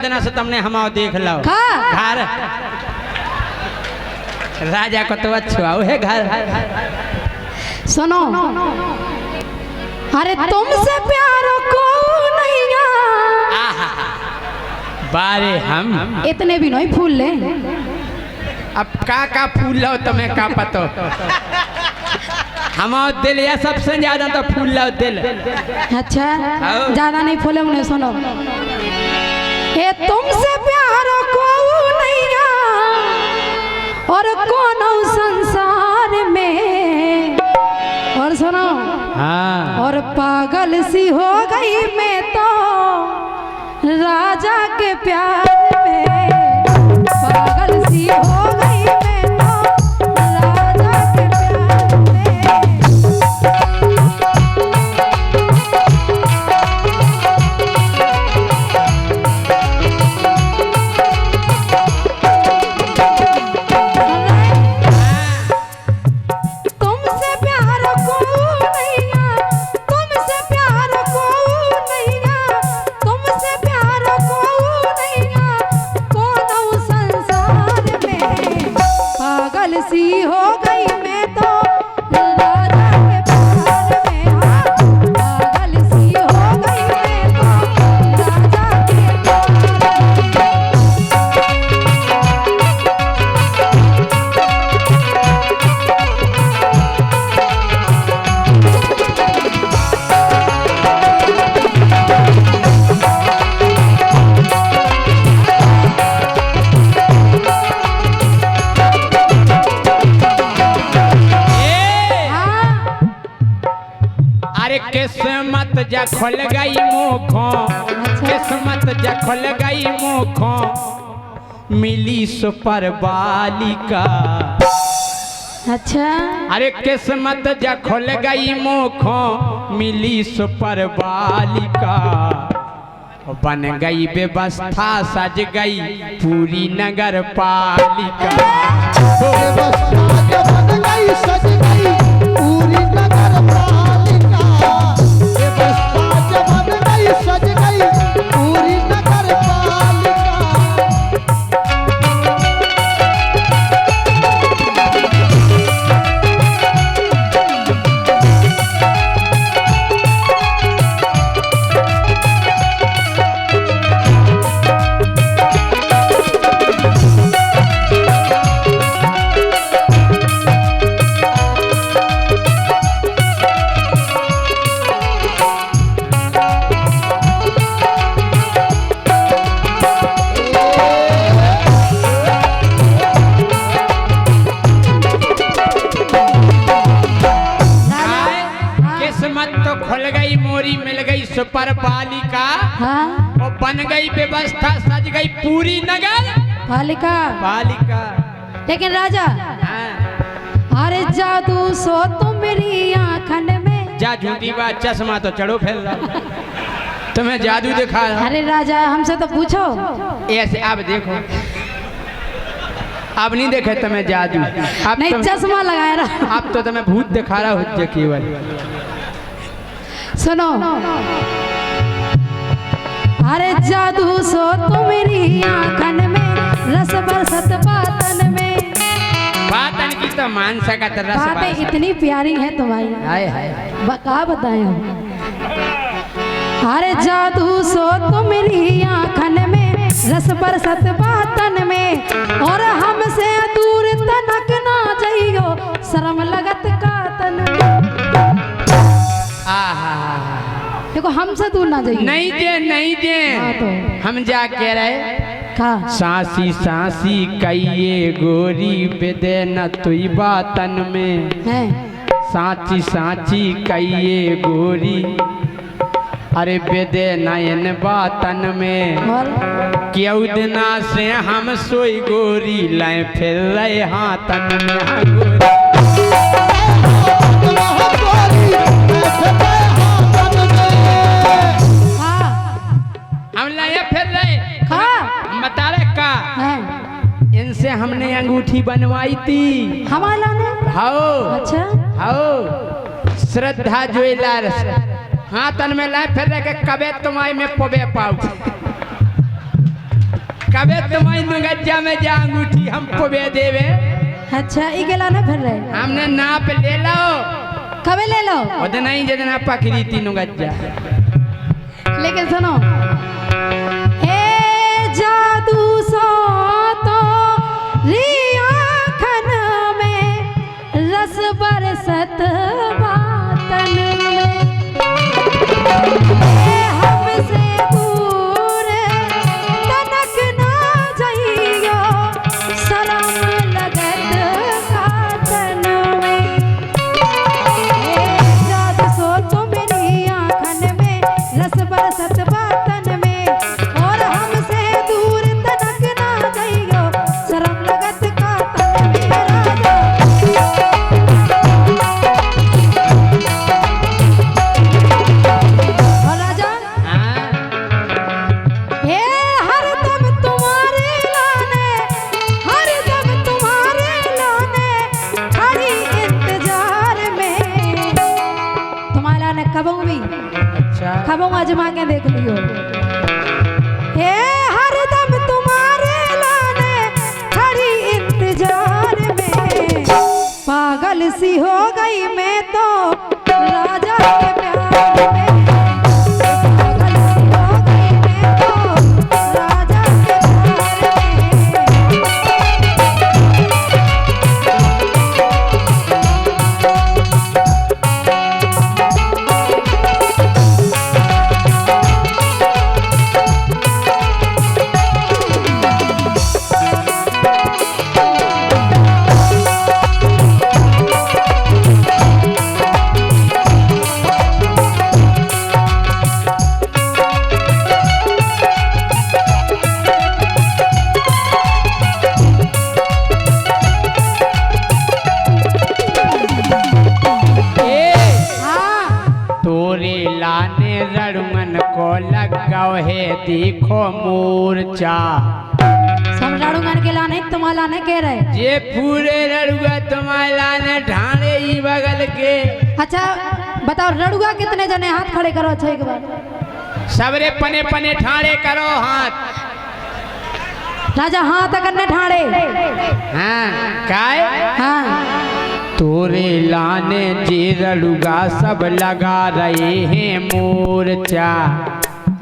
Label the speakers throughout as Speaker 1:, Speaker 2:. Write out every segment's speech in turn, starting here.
Speaker 1: देना से तुमने हम देख लो घर राजा को तो अच्छा है घर।
Speaker 2: सुनो अरे तुमसे प्यार को नहीं
Speaker 1: बारे हम
Speaker 2: इतने भी नहीं फूल ले।
Speaker 1: अब का फूल लो तुम्हें का पतो हम दिल या सबसे ज्यादा तो फूल लो दिल।
Speaker 2: अच्छा ज्यादा नहीं फूले उन्हें। सुनो ये तुमसे प्यार को नहीं और कौन संसार में। और सुनो
Speaker 1: हाँ।
Speaker 2: और पागल सी हो गई मैं तो राजा के प्यार में। पागल सी हो गई मैं तो राजा के प्यार में। तुमसे प्यार को नैया तुमसे प्यार को नैया तुमसे प्यार को नैया कौन संसार में। पागल सी हो गई मैं तो राजा के प्यार में। पागल सी हो गई मैं तो राजा के प्यार
Speaker 1: अरे किस्मत जा खुल गई मुखों किस्मत जा खुल गई मुखों मिली सुपर बालिका।
Speaker 2: अच्छा
Speaker 1: अरे किस्मत जा खुल गई मुखों मिली सुपर बालिका। बन गई व्यवस्था सज गई पूरी नगर पालिका। मिल गई सुपर बालिका।
Speaker 2: हाँ
Speaker 1: और बन गई व्यवस्था सज गई पूरी नगर
Speaker 2: पालिका
Speaker 1: बालिका।
Speaker 2: लेकिन राजा
Speaker 1: हाँ।
Speaker 2: अरे जादू सो तुम मेरी आँखन में।
Speaker 1: जा झूठी बात चश्मा तो चढ़ो फैल रहा तुम्हें जादू दिखा।
Speaker 2: अरे राजा हमसे तो पूछो।
Speaker 1: ऐसे अब देखो अब नहीं देखे तुम्हें जादू अब
Speaker 2: नहीं चश्मा लगाया रहा।
Speaker 1: अब तो तुम्हें भूत दिखा रहा हो केवल।
Speaker 2: सुनो अरे जादू सो तुम मेरी आँखन में रस बरसत बातन में।
Speaker 1: बातन की तो मान सका तो रस
Speaker 2: बातें इतनी प्यारी है तुम्हारी।
Speaker 1: हाय हाय
Speaker 2: बका बताए हम। अरे जादू सो तुम मेरी आँखन में रस बरसत बातन में। और हमसे दूर तनक ना जाइयो शर्म लगत का तन। देखो हमसे दूर ना जाइए।
Speaker 1: नहीं दे
Speaker 2: हाँ तो
Speaker 1: हम जा कह रहे
Speaker 2: का
Speaker 1: सांसी सांसी कहिए गोरी बेदे न तुई बातन में।
Speaker 2: है
Speaker 1: सांची सांची कहिए गोरी अरे बेदे नयन बातन में।
Speaker 2: और
Speaker 1: क्यों दिना से हम सोई गोरी लाए फिर रहे हाथन में। हाँ गोरी हम लाए फिर रहे हम बता रहे का इनसे हमने अंगूठी बनवाई थी
Speaker 2: हमारा ने।
Speaker 1: हाओ
Speaker 2: अच्छा
Speaker 1: हाओ श्रद्धा ज्वेलर्स हाथन में लाए फिर रहे कबे तुम्हारे में पबे पाऊ कबे तुम्हारी नुगज्जा में जा अंगूठी हमको बे देवे।
Speaker 2: अच्छा ई गेला ना फिर रहे
Speaker 1: हमने नाप ले लो
Speaker 2: कबे ले लो
Speaker 1: उतना ही जितना पकड़ी थी नुगज्जा।
Speaker 2: लेकिन सुनो हे जादू सो तो रिया खन में रस बरसत बातन में हमसे दूर तनक ना जाइयो शरम लगत खातन में जादू सो तुमरी आँखन में रस बरसत बातन में और हमसे दूर तनक ना जाइयो शरम लगत खातन में राजा हे हरदम तुम्हारे लाने खड़ी इंतजार में तुम्हारे लाने कबों भी
Speaker 1: अच्छा
Speaker 2: कबों आजमा के देख लियो हे हरदम तुम्हारे लाने खड़ी इंतजार में पागल सी हो गई मैं तो राजा के प्यार में पागल सी हो गई मैं तो राजा के प्यार
Speaker 1: तोरे लाने रणमन को लगाओ है देखो मूर्छा।
Speaker 2: समझाड़ू गन के लाने तुम्हारा लाने कह रहे
Speaker 1: जे पूरे रड़ुआ तुम्हारे लाने ढाणे ही बगल के।
Speaker 2: अच्छा बताओ रड़ुआ कितने जने हाथ खड़े करो अच्छा एक बार
Speaker 1: सबरे पने पने ढाणे करो हाथ।
Speaker 2: राजा हाथ करने ठाड़े
Speaker 1: हाँ काय
Speaker 2: हाँ
Speaker 1: तोरे लाने जे रड़ुआ सब लगा रहे हैं मोर्चा।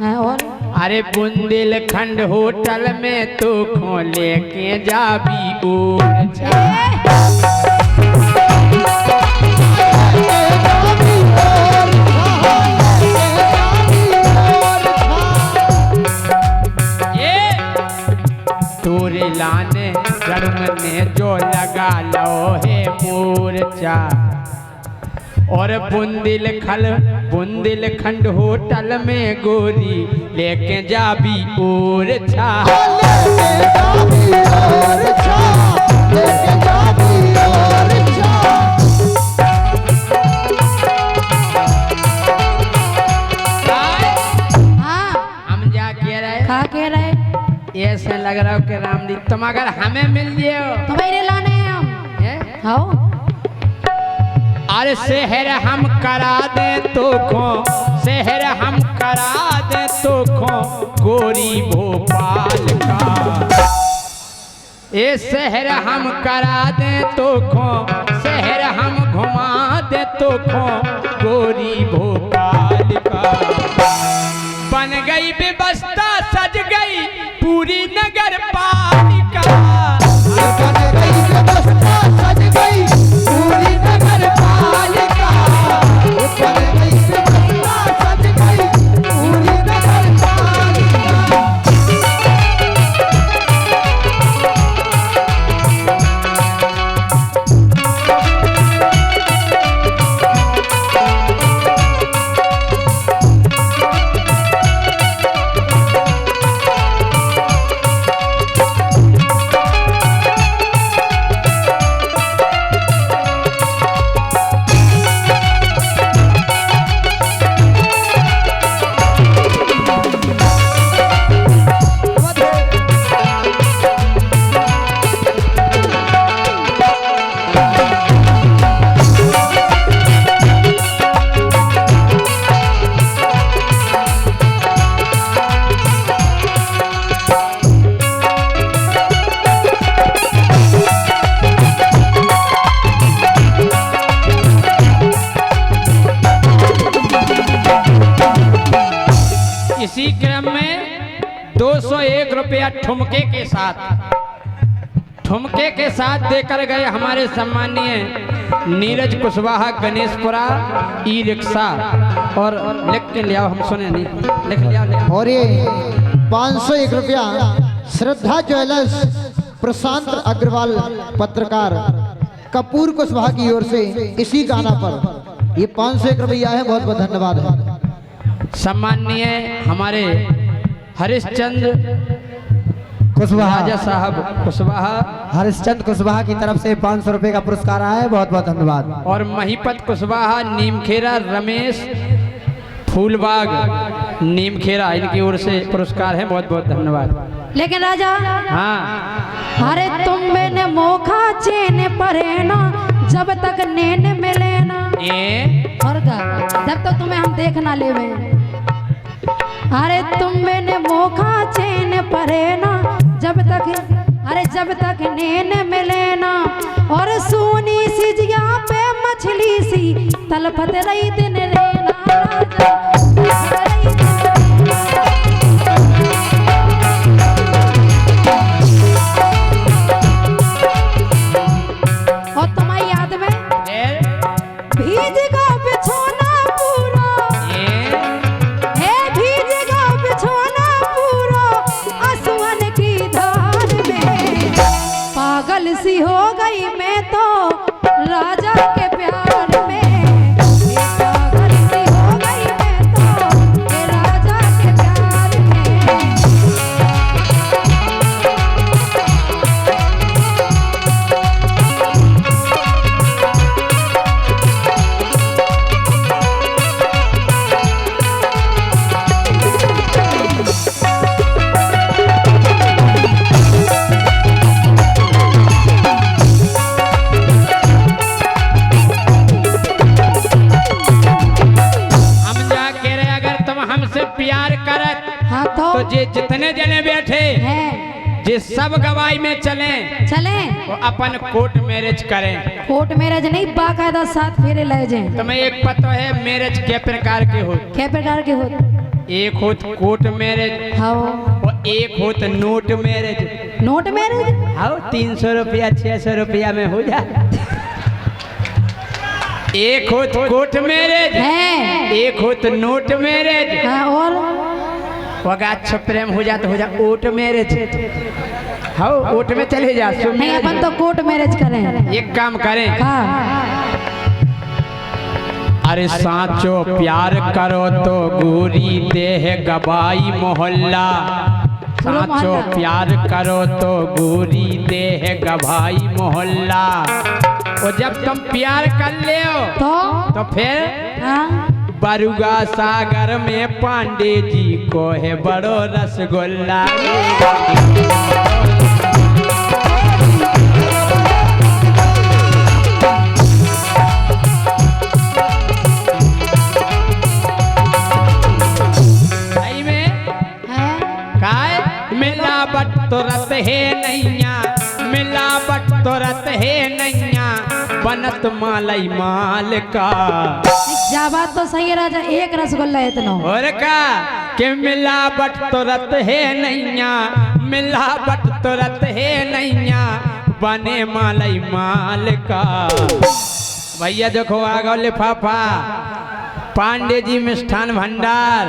Speaker 2: हाँ, और
Speaker 1: अरे बुंदेलखंड होटल में तो खो लेके जाबी ओरछा। तोरे लाने गर्म ने जो लगा लो है मोर्चा। और बुंदेलखंड होटल में गोरी लेके जाबी ओरछा। हम जा कह रहे
Speaker 2: कहा कह रहे
Speaker 1: ऐसे लग रहा हो कि रामदी तुम अगर हमें मिल जियो
Speaker 2: तुम्हारे लाने हैं हम
Speaker 1: हैं?
Speaker 2: हाँ
Speaker 1: अरे शहर हम करा दे तो खो शहर हम करा दे तो खो गोरी भोपाल का। ये शहर हम करा दे तो खो शहर हम घुमा दे तो खो गोरी भोपाल का। बन गई व्यवस्था सज गई पूरी नगर पालिका। बन गई व्यवस्था सज गई पूरी नगर पालिका। बन गई व्यवस्था सज गई पूरी नगर पालिका। 501 रुपया ठुमके के साथ देकर गए हमारे सम्मानीय नीरज कुशवाहा गणेशपुरा ई रिक्शा। और लिख के लिया, हम सुने नहीं, लिख लिया।
Speaker 3: और ये 501 रुपया श्रद्धा ज्वेलर्स प्रशांत अग्रवाल पत्रकार कपूर कुशवाहा की ओर से इसी गाना पर ये 501 रुपया है। बहुत बहुत धन्यवाद है।
Speaker 1: सम्मानीय हमारे हरिश्चंद्र राजा साहब कुशवाहा,
Speaker 4: हरिश्चंद्र कुशवाहा की तरफ से 500 रुपए का पुरस्कार आया है। बहुत बहुत धन्यवाद।
Speaker 1: और महिपत कुशवाहा नीमखेरा रमेश फूलबाग नीमखेरा, इनकी ओर से पुरस्कार है। बहुत बहुत धन्यवाद।
Speaker 2: लेकिन राजा,
Speaker 1: हाँ,
Speaker 2: अरे तुम मैंने मोखा चैन परे ना जब तक नैन मिले ना। और का जब तक तुम्हें हम देख ना लेवे। अरे तुम मैंने मोखा चैन परे ना जब तक नैन मिले ना। और सोनी सी जिया पे मछली सी तलपत रही दिन लेना। और तुम्हारी याद में भीज का बिछोना पूरा, भीज का बिछोना पूरा आसमान की धार में। पागल सी हो गई मैं तो राजा के प्यार में। पागल सी हो गई मैं तो राजा के प्यार में।
Speaker 1: प्यार करत
Speaker 2: हाँ
Speaker 1: तो जे जितने जने बैठे
Speaker 2: हैं
Speaker 1: जे सब गवाही में चले वो अपन कोर्ट मैरिज करें।
Speaker 2: कोर्ट मैरिज नहीं, बाकायदा साथ फेरे ले जाएं।
Speaker 1: तुम्हें एक पता है मैरिज के प्रकार के हो?
Speaker 2: क्या प्रकार के हो?
Speaker 1: एक होत कोर्ट मैरिज,
Speaker 2: हाँ,
Speaker 1: और एक होत नोट मैरिज।
Speaker 2: नोट मैरिज,
Speaker 1: हाँ, 300 रुपया 600 रुपया में हो जाए। एक होत कोर्ट मैरिज
Speaker 2: है,
Speaker 1: एक होत नोट मैरिज।
Speaker 2: हाँ, और
Speaker 1: वगा अच्छा प्रेम हो जाता हो जा ओट मैरिज। हाँ, ओट में चले जा।
Speaker 2: नहीं, अपन तो कोर्ट मैरिज करें।
Speaker 1: एक काम करें,
Speaker 2: हाँ,
Speaker 1: अरे साचो प्यार करो तो गोरी देह गवाई मोहल्ला। साचो प्यार करो तो गोरी देह गवाई मोहल्ला। और जब तुम प्यार कर ले तो फिर
Speaker 2: हाँ,
Speaker 1: बरुआ सागर में पांडे जी को है बड़ो रसगुल्ला। सही में काय मिलावट तो रत है नैया, मिलावट तो रत है नैया, बनत मालई माल का।
Speaker 2: जा बात तो सही है राजा, एक रसगुल्ला इतना।
Speaker 1: और का कि मिलावट तो रत है नैया, मिलावट तो रत है नैया, बने मालई माल का। भैया देखो आ गो लिफाफा पांडे जी मिष्ठान भंडार।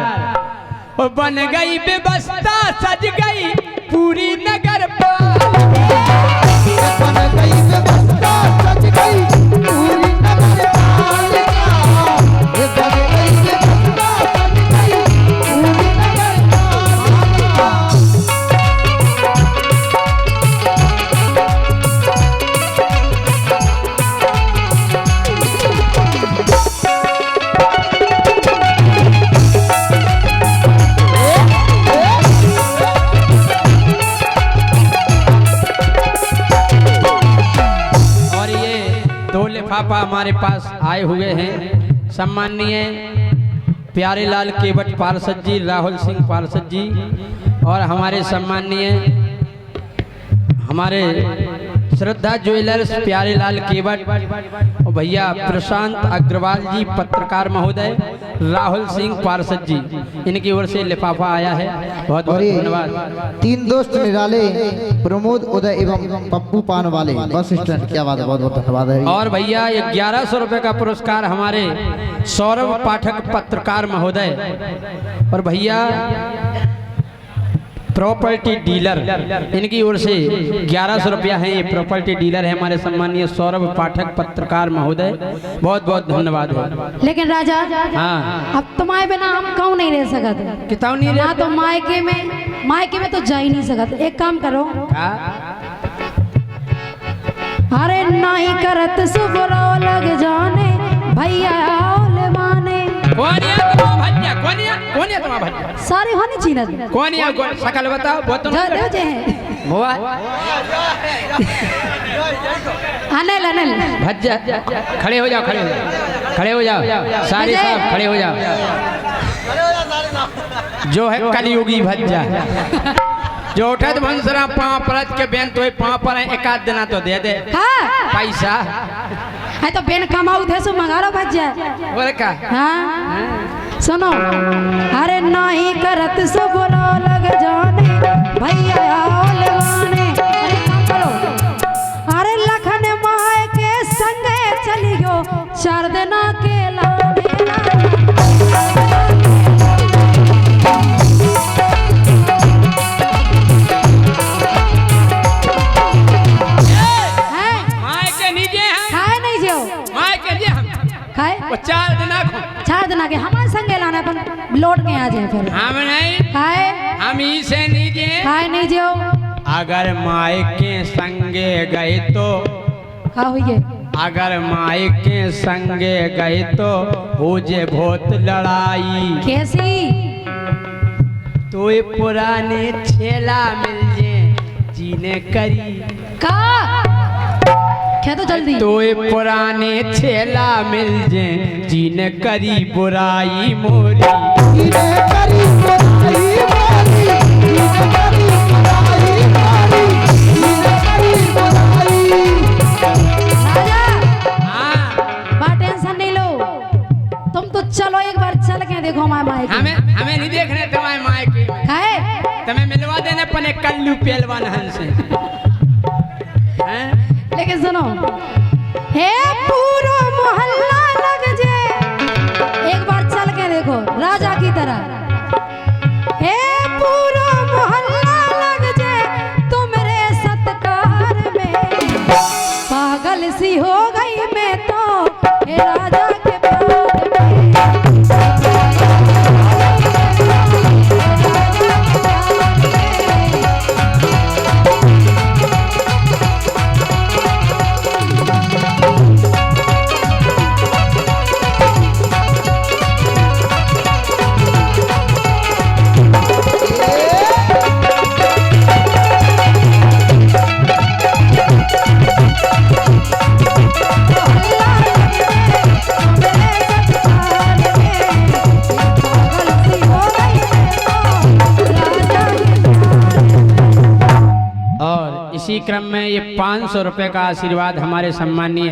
Speaker 1: और बन गई व्यवस्था, सज गई पूरी नगर लिफाफा हमारे पास आए हुए हैं। सम्माननीय प्यारेलाल केवट पार्षद जी, राहुल सिंह पार्षद जी, और हमारे सम्माननीय हमारे श्रद्धा ज्वेलर्स प्यारेलाल केवट और भैया प्रशांत अग्रवाल जी पत्रकार महोदय, राहुल सिंह पार्षद जी, इनकी ओर से लिफाफा आया है। बहुत बहुत
Speaker 3: और ये
Speaker 1: धन्यवाद।
Speaker 3: 3 दोस्त निराले प्रमोद उदय एवं पप्पू पान वाले बस स्टैंड, क्या बात है, बहुत बहुत धन्यवाद है।
Speaker 1: और भैया 1100 रुपए का पुरस्कार हमारे सौरभ पाठक पत्रकार महोदय और भैया प्रॉपर्टी डीलर, इनकी ओर से 1100 रुपया है। ये प्रॉपर्टी डीलर है हमारे सम्मानीय सौरभ पाठक पत्रकार महोदय, बहुत बहुत धन्यवाद है।
Speaker 2: लेकिन राजा,
Speaker 1: हाँ
Speaker 2: अब तुम्हारे बिना हम कहूँ नहीं रह सकत।
Speaker 1: किताब नहीं
Speaker 2: ना तो मायके में तो जा ही नहीं सकत। एक काम करो, अरे नहीं करत सुबरो लग जाने भैया माने। सारे होने चीनत
Speaker 1: शकल बताओ, बहुत तो
Speaker 2: देव जे अनिल अनिल
Speaker 1: भज्जा, खड़े हो जाओ, खड़े हो जाओ, खड़े हो जाओ, सारे साहब खड़े हो जाओ। जो है कलयुगी भज्जा, जो उठत भंसरा पाँव परत के बेन तो पाँव पर एक आध दिना तो दे दे पैसा
Speaker 2: है तो बेन कमाऊ थे सो मंगारो भज्जा।
Speaker 1: बोले का
Speaker 2: हाँ सुनो, अरे नहीं करत सो बोलो लग जाने भैया लगाने। अरे काम करो, अरे लखन माए के संगे चलियो 4 दिना के लाने।
Speaker 1: वो
Speaker 2: 4 दिना के हमारे संगे लाना, अपन लौट के आ जाए फिर।
Speaker 1: हम नहीं
Speaker 2: खाए,
Speaker 1: हम इसे नहीं जे
Speaker 2: खाए नहीं जो।
Speaker 1: अगर माए के संगे गए तो
Speaker 2: खा हुई,
Speaker 1: अगर माए के संगे गए तो हो जे बहुत लड़ाई।
Speaker 2: कैसी
Speaker 1: तो ये पुराने छेला मिल जे जीने करी
Speaker 2: का क्या, तो जल्दी
Speaker 1: तो ये पुराने छेला मिल जे जीने करी बुराई मोरी।
Speaker 2: चलो एक बार चल के देखो हमारे माए के।
Speaker 1: हमें नहीं देखने तुम्हारे माए के
Speaker 2: है,
Speaker 1: तुम्हें मिलवा देने पने कल्लू पहलवान हंस से।
Speaker 2: लेकिन सुनो, हे पूरा मोहल्ला लग जे, एक बार चल के देखो राजा की तरह। हे पूरा मोहल्ला लग जे तुम्हारे सत्कार में, पागल सी हो गई मैं तो हे राजा के प्यार में। इसी क्रम में ये 500 रुपए का आशीर्वाद हमारे सम्मानीय